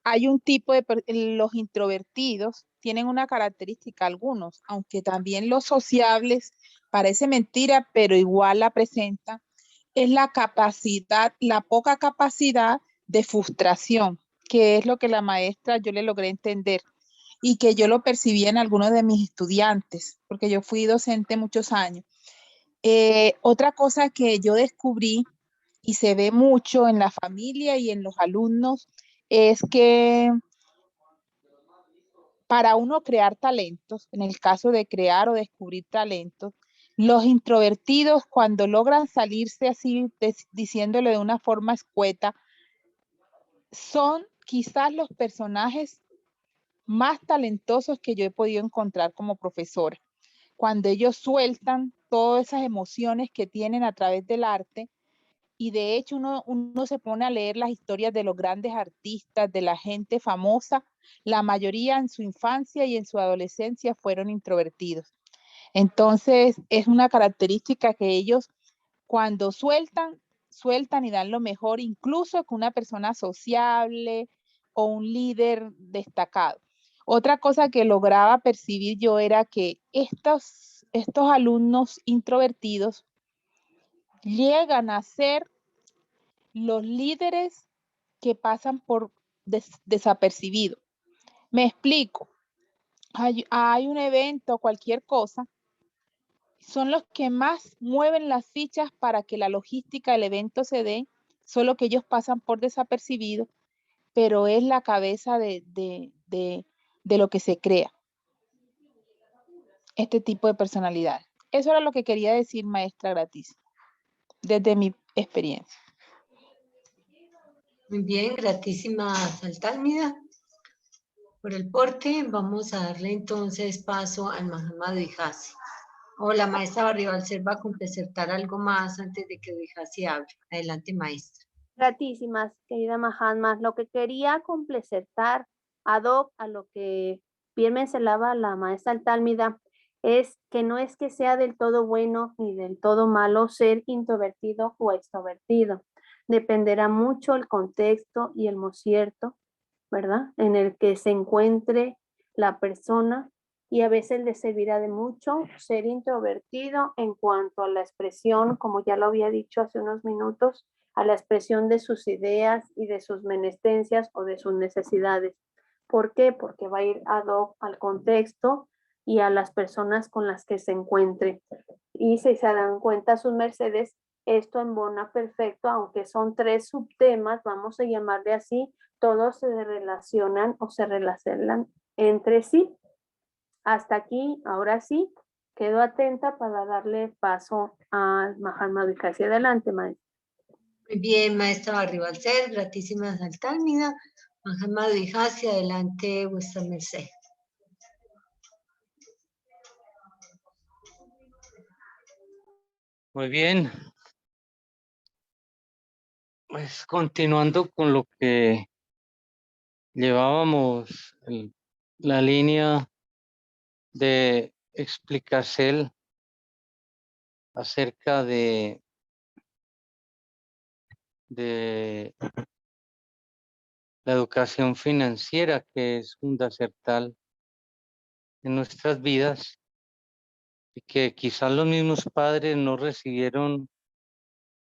hay un tipo de, los introvertidos tienen una característica, algunos, aunque también los sociables, parece mentira, pero igual la presentan, es la capacidad, la poca capacidad de frustración, que es lo que la maestra yo le logré entender y que yo lo percibí en algunos de mis estudiantes, porque yo fui docente muchos años. Otra cosa que yo descubrí y se ve mucho en la familia y en los alumnos es que para uno crear talentos, en el caso de crear o descubrir talentos, los introvertidos cuando logran salirse así, diciéndolo de una forma escueta, son quizás los personajes más talentosos que yo he podido encontrar como profesora. Cuando ellos sueltan todas esas emociones que tienen a través del arte, y de hecho uno se pone a leer las historias de los grandes artistas, de la gente famosa, la mayoría en su infancia y en su adolescencia fueron introvertidos. Entonces es una característica que ellos cuando sueltan y dan lo mejor, incluso con una persona sociable o un líder destacado. Otra cosa que lograba percibir yo era que estos alumnos introvertidos llegan a ser los líderes que pasan por desapercibido. Me explico. Hay un evento, cualquier cosa, son los que más mueven las fichas para que la logística del evento se dé, solo que ellos pasan por desapercibido, pero es la cabeza de lo que se crea, este tipo de personalidad. Eso era lo que quería decir, maestra Gratis, desde mi experiencia. Muy bien, gratísimas, Altamira, por el porte. Vamos a darle entonces paso al Mahatma Vihasi. O la maestra Barribalcer va a complementar algo más antes de que Vihasi hable. Adelante, maestra. Gratísimas, querida Mahatma. Lo que quería complementar ad hoc a lo que bien mencionaba la maestra Altálmida es que sea del todo bueno ni del todo malo ser introvertido o extrovertido. Dependerá mucho el contexto y el cierto, ¿verdad? En el que se encuentre la persona y a veces le servirá de mucho ser introvertido en cuanto a la expresión, como ya lo había dicho hace unos minutos, a la expresión de sus ideas y de sus menestencias o de sus necesidades. ¿Por qué? Porque va a ir ad hoc al contexto y a las personas con las que se encuentre. Y si se dan cuenta sus mercedes, esto embona perfecto, aunque son 3 subtemas, vamos a llamarle así, todos se relacionan o se relacionan entre sí. Hasta aquí, ahora sí, quedo atenta para darle paso al Mahatma Vihasi. Adelante, maestra. Muy bien, maestra Barribalcer, gratísimas, Altamira. Mahatma Vihasi, adelante, vuestra merced. Muy bien. Pues continuando con lo que llevábamos, la línea de explicación acerca de la educación financiera que es fundamental en nuestras vidas y que quizás los mismos padres no recibieron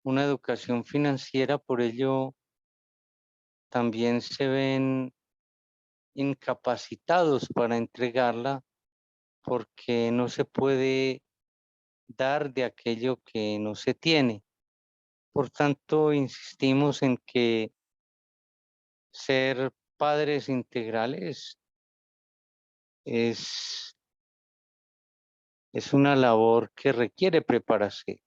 una educación financiera, por ello también se ven incapacitados para entregarla porque no se puede dar de aquello que no se tiene. Por tanto, insistimos en que ser padres integrales es una labor que requiere preparación.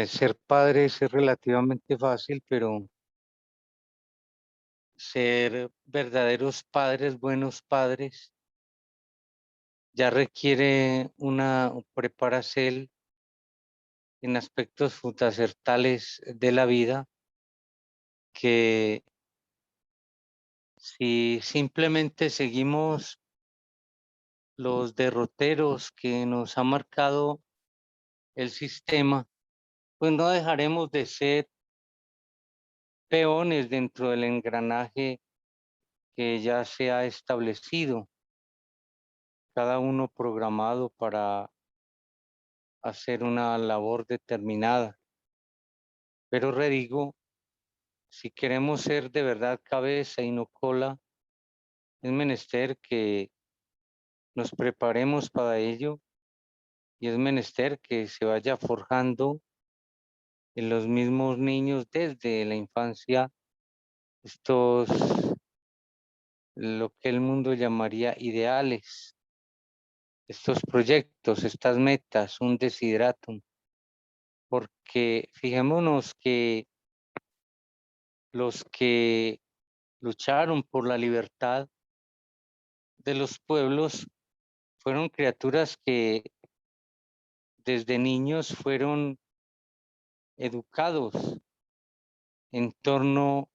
Ser padre es relativamente fácil, pero ser verdaderos padres, buenos padres, ya requiere una preparación en aspectos fundamentales de la vida, que si simplemente seguimos los derroteros que nos ha marcado el sistema, pues no dejaremos de ser peones dentro del engranaje que ya se ha establecido, cada uno programado para hacer una labor determinada. Pero redigo, si queremos ser de verdad cabeza y no cola, es menester que nos preparemos para ello y es menester que se vaya forjando en los mismos niños desde la infancia estos, lo que el mundo llamaría ideales, estos proyectos, estas metas, un desideratum, porque fijémonos que los que lucharon por la libertad de los pueblos fueron criaturas que desde niños fueron educados en torno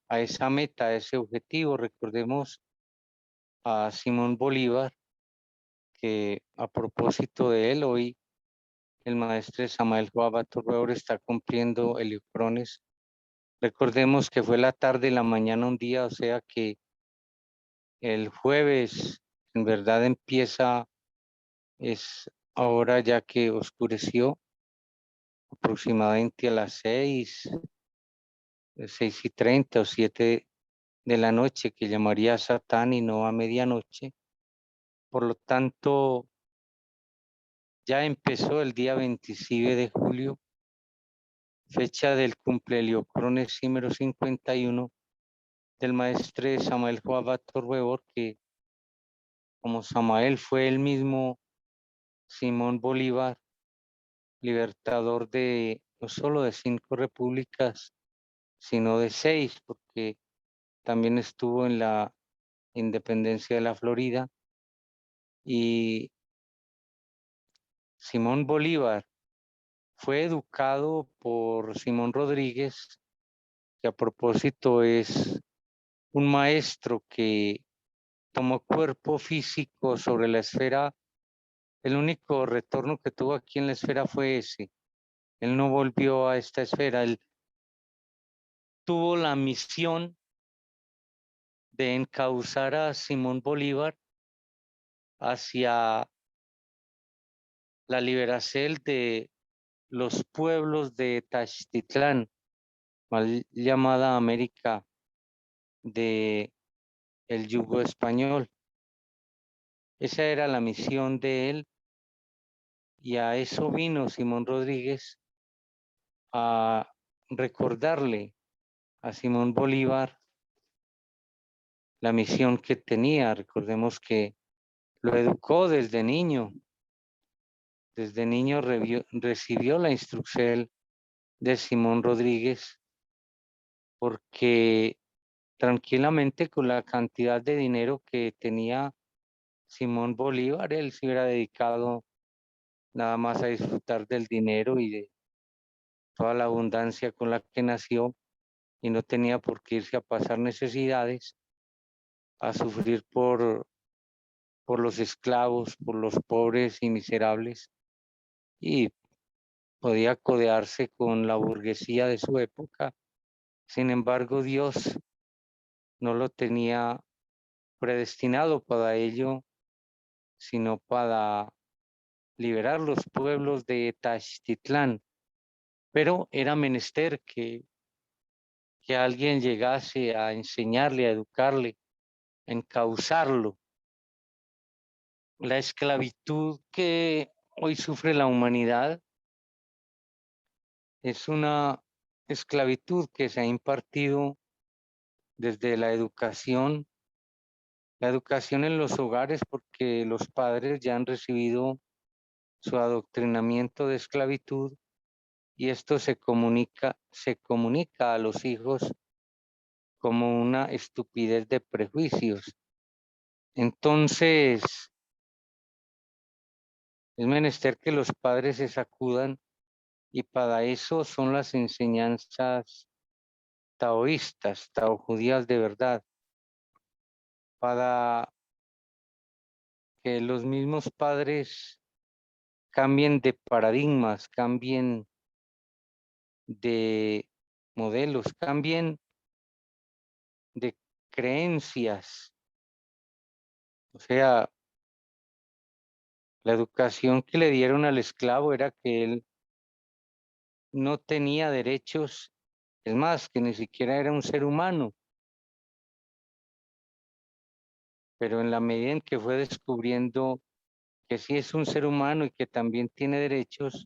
a esa meta, a ese objetivo. Recordemos a Simón Bolívar, que a propósito de él, hoy el maestre Samael Joaba Torreor está cumpliendo electrones. Recordemos que fue la tarde y la mañana un día, o sea que el jueves en verdad empieza, es ahora ya que oscureció, aproximadamente a las 6:30 o 7 de la noche, que llamaría a Satán y no a medianoche. Por lo tanto, ya empezó el día 27 de julio, fecha del cumpleaños número 51 del maestre Samael Joaba Torreor, que como Samael fue el mismo Simón Bolívar, libertador de no solo de 5 repúblicas, sino de 6, porque también estuvo en la independencia de la Florida. Y Simón Bolívar fue educado por Simón Rodríguez, que a propósito es un maestro que tomó cuerpo físico sobre la esfera. El único retorno que tuvo aquí en la esfera fue ese. Él no volvió a esta esfera. Él tuvo la misión de encauzar a Simón Bolívar hacia la liberación de los pueblos de Tachtitlán, mal llamada América de el yugo español. Esa era la misión de él, y a eso vino Simón Rodríguez, a recordarle a Simón Bolívar la misión que tenía. Recordemos que lo educó desde niño. Desde niño recibió la instrucción de Simón Rodríguez, porque tranquilamente con la cantidad de dinero que tenía Simón Bolívar, él se hubiera dedicado nada más a disfrutar del dinero y de toda la abundancia con la que nació, y no tenía por qué irse a pasar necesidades, a sufrir por los esclavos, por los pobres y miserables, y podía codearse con la burguesía de su época. Sin embargo, Dios no lo tenía predestinado para ello, sino para liberar los pueblos de Tachtitlán. Pero era menester que alguien llegase a enseñarle, a educarle, a encauzarlo. La esclavitud que hoy sufre la humanidad es una esclavitud que se ha impartido desde la educación La educación en los hogares, porque los padres ya han recibido su adoctrinamiento de esclavitud y esto se comunica a los hijos como una estupidez de prejuicios. Entonces, es menester que los padres se sacudan y para eso son las enseñanzas taoístas, taojudías de verdad, para que los mismos padres cambien de paradigmas, cambien de modelos, cambien de creencias. O sea, la educación que le dieron al esclavo era que él no tenía derechos, es más, que ni siquiera era un ser humano. Pero en la medida en que fue descubriendo que sí es un ser humano y que también tiene derechos,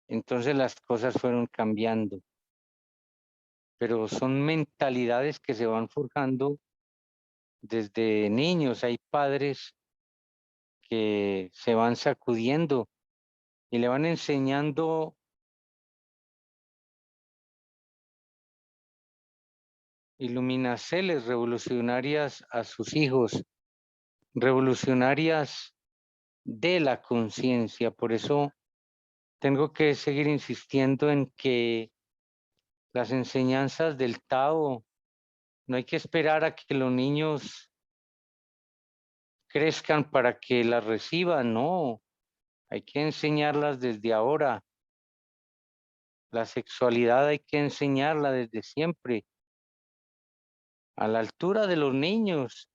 entonces las cosas fueron cambiando. Pero son mentalidades que se van forjando desde niños. Hay padres que se van sacudiendo y le van enseñando iluminaceles revolucionarias a sus hijos, revolucionarias de la conciencia. Por eso tengo que seguir insistiendo en que las enseñanzas del Tao, no hay que esperar a que los niños crezcan para que las reciban, no, hay que enseñarlas desde ahora. La sexualidad hay que enseñarla desde siempre, a la altura de los niños,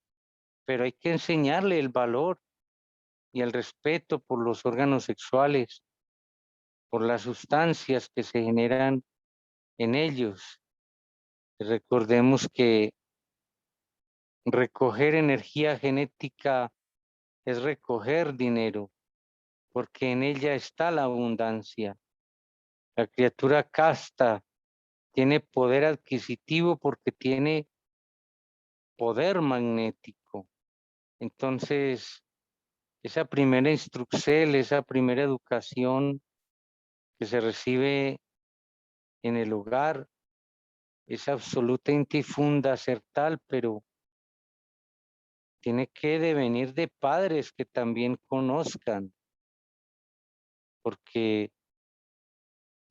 pero hay que enseñarle el valor y el respeto por los órganos sexuales, por las sustancias que se generan en ellos. Recordemos que recoger energía genética es recoger dinero, porque en ella está la abundancia. La criatura casta tiene poder adquisitivo porque tiene poder magnético. Entonces, esa primera instrucción, esa primera educación que se recibe en el hogar es absolutamente y funda ser tal, pero tiene que devenir de padres que también conozcan, porque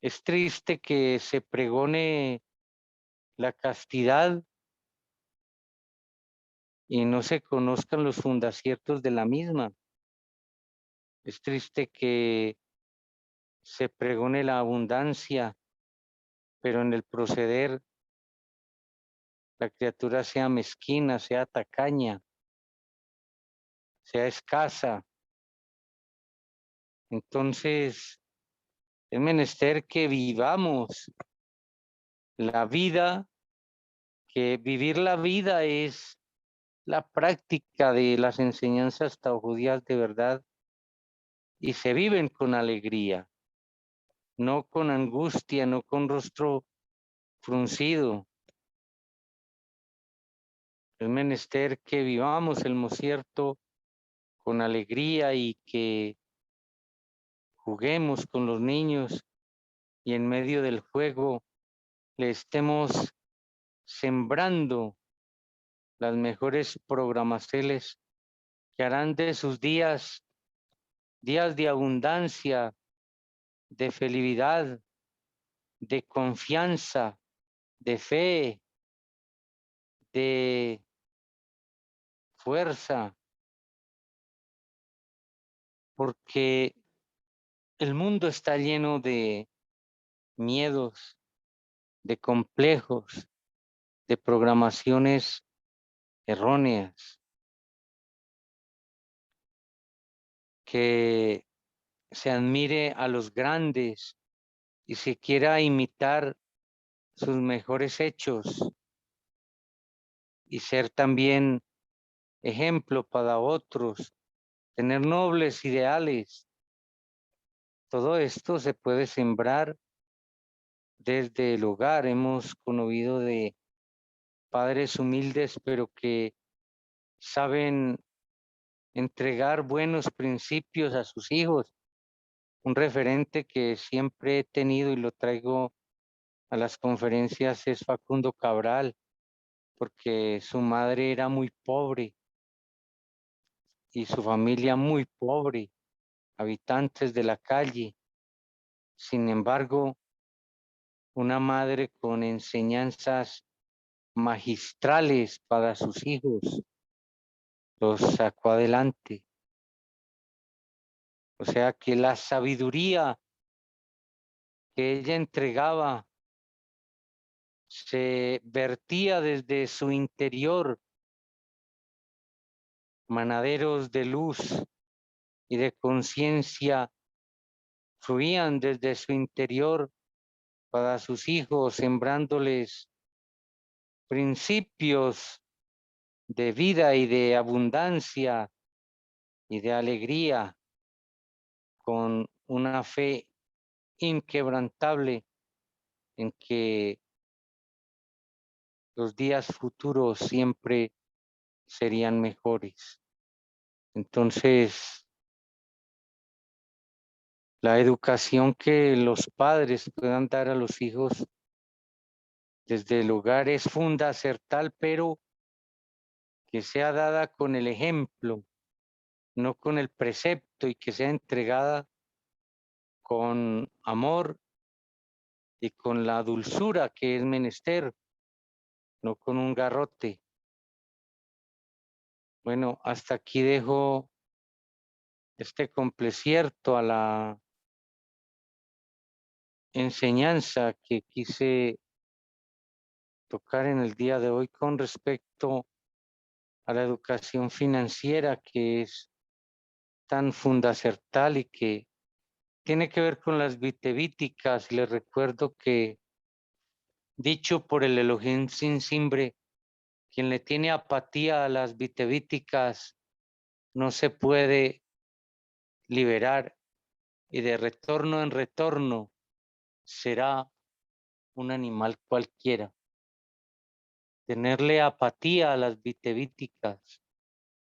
es triste que se pregone la castidad y no se conozcan los fundaciertos de la misma. Es triste que se pregone la abundancia, pero en el proceder la criatura sea mezquina, sea tacaña, sea escasa. Entonces, es menester que vivamos la vida, que vivir la vida es la práctica de las enseñanzas taojudías de verdad y se viven con alegría, no con angustia, no con rostro fruncido. Es menester que vivamos el mocierto con alegría y que juguemos con los niños y en medio del juego le estemos sembrando las mejores programaciones que harán de sus días de abundancia, de felicidad, de confianza, de fe, de fuerza, porque el mundo está lleno de miedos, de complejos, de programaciones erróneas, que se admire a los grandes y se quiera imitar sus mejores hechos y ser también ejemplo para otros, tener nobles ideales. Todo esto se puede sembrar desde el hogar. Hemos conocido de padres humildes, pero que saben entregar buenos principios a sus hijos. Un referente que siempre he tenido y lo traigo a las conferencias es Facundo Cabral, porque su madre era muy pobre y su familia muy pobre, habitantes de la calle. Sin embargo, una madre con enseñanzas magistrales para sus hijos, los sacó adelante. O sea que la sabiduría que ella entregaba se vertía desde su interior, manaderos de luz y de conciencia fluían desde su interior para sus hijos, sembrándoles principios de vida y de abundancia y de alegría, con una fe inquebrantable en que los días futuros siempre serían mejores. Entonces, la educación que los padres puedan dar a los hijos desde el hogar es fundamental, pero que sea dada con el ejemplo, no con el precepto, y que sea entregada con amor y con la dulzura que es menester, no con un garrote. Bueno, hasta aquí dejo este complecierto a la enseñanza que quise tocar en el día de hoy con respecto a la educación financiera, que es tan fundamental y que tiene que ver con las vitevíticas. Les recuerdo que, dicho por el Elohim sin simbre, quien le tiene apatía a las vitevíticas no se puede liberar, y de retorno en retorno será un animal cualquiera. Tenerle apatía a las vitevíticas,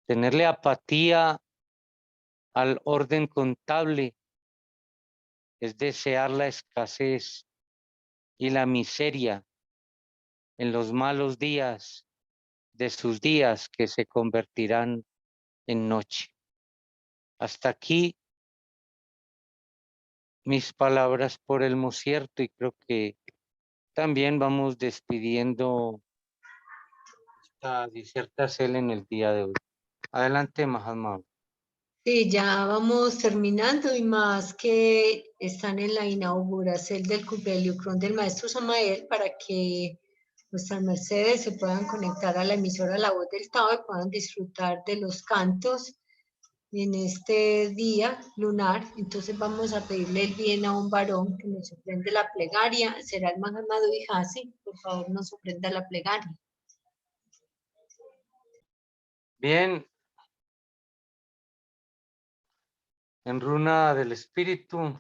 tenerle apatía al orden contable, es desear la escasez y la miseria en los malos días de sus días, que se convertirán en noche. Hasta aquí mis palabras por el mosierto, y creo que también vamos despidiendo esta disertación en el día de hoy. Adelante, Mahatma. Sí, ya vamos terminando, y más que están en la inauguración del cumpleaños del maestro Samael, para que nuestras mercedes se puedan conectar a la emisora La Voz del Tao y puedan disfrutar de los cantos en este día lunar. Entonces vamos a pedirle el bien a un varón que nos sorprende la plegaria. Será el Mahamadu Hasi. Por favor, nos sorprenda la plegaria. Bien. En runa del espíritu,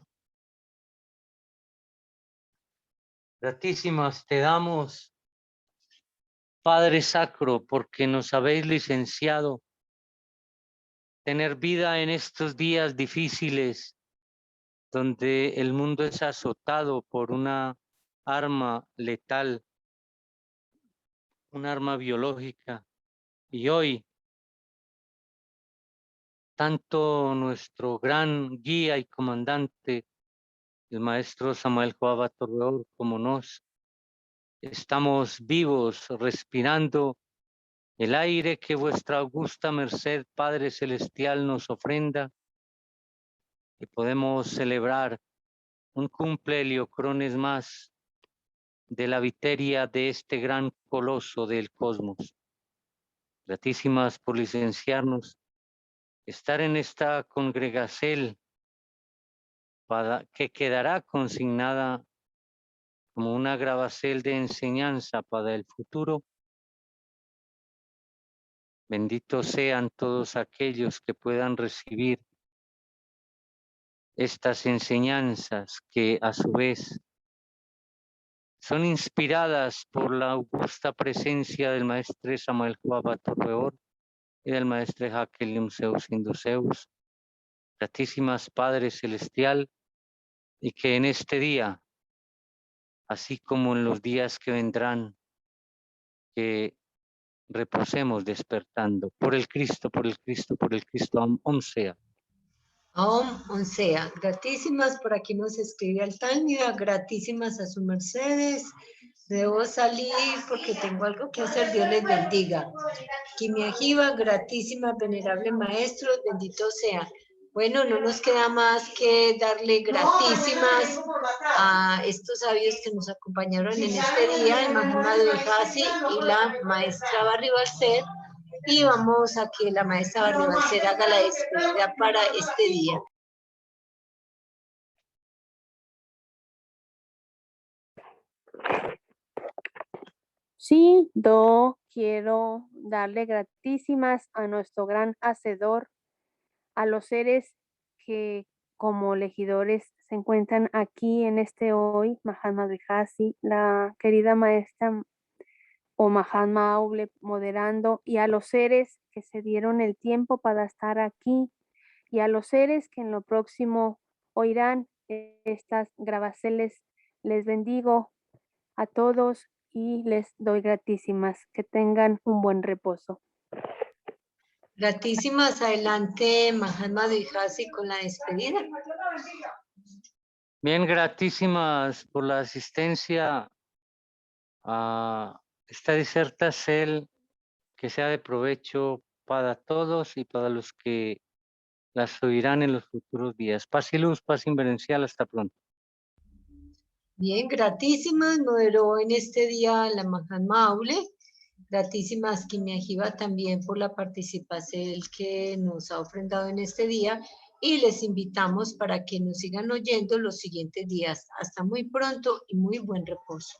gratísimas te damos, Padre Sacro, porque nos habéis licenciado tener vida en estos días difíciles, donde el mundo es azotado por una arma letal, un arma biológica. Y hoy, tanto nuestro gran guía y comandante, el maestro Samael Joaba Torreor, como nos, estamos vivos, respirando el aire que vuestra augusta merced, Padre Celestial, nos ofrenda, y podemos celebrar un cumple heliocrones más de la viteria de este gran coloso del cosmos. Gratísimas por licenciarnos, estar en esta congregación que quedará consignada como una gravacel de enseñanza para el futuro. Benditos sean todos aquellos que puedan recibir estas enseñanzas, que a su vez son inspiradas por la augusta presencia del maestro Samael Joaba Torreor, y del Maestre Hakelium Zeus Induceus. Gratísimas Padre Celestial, y que en este día, así como en los días que vendrán, que reposemos despertando por el Cristo, por el Cristo, por el Cristo, Om sea. Aún sea, gratísimas, por aquí nos escribe Altania, gratísimas a su mercedes. Debo salir porque tengo algo que hacer, Dios les bendiga. Kimiajiva, gratísima, venerable maestro, bendito sea. Bueno, no nos queda más que darle gratísimas a estos sabios que nos acompañaron en este día, el Mahamad Hasi y la maestra Barribalcer. Y vamos a que la maestra Barribalcer haga la despedida para este día. Sí, yo quiero darle gratísimas a nuestro gran hacedor, a los seres que como elegidores se encuentran aquí en este hoy, Mahatma Vihasi, la querida maestra o Mahatma Auble moderando, y a los seres que se dieron el tiempo para estar aquí, y a los seres que en lo próximo oirán estas grabaciones. Les bendigo a todos y les doy gratísimas. Que tengan un buen reposo. Gratísimas, adelante Mahatma Hasi con la despedida. Bien, gratísimas por la asistencia a esta disertación, que sea de provecho para todos y para los que las oirán en los futuros días. Paz y luz, paz inverencial, hasta pronto. Bien, gratísimas, moderó en este día la Mahatma Aule. Gratísimas Kimiajiva también por la participación que nos ha ofrendado en este día, y les invitamos para que nos sigan oyendo los siguientes días. Hasta muy pronto y muy buen reposo.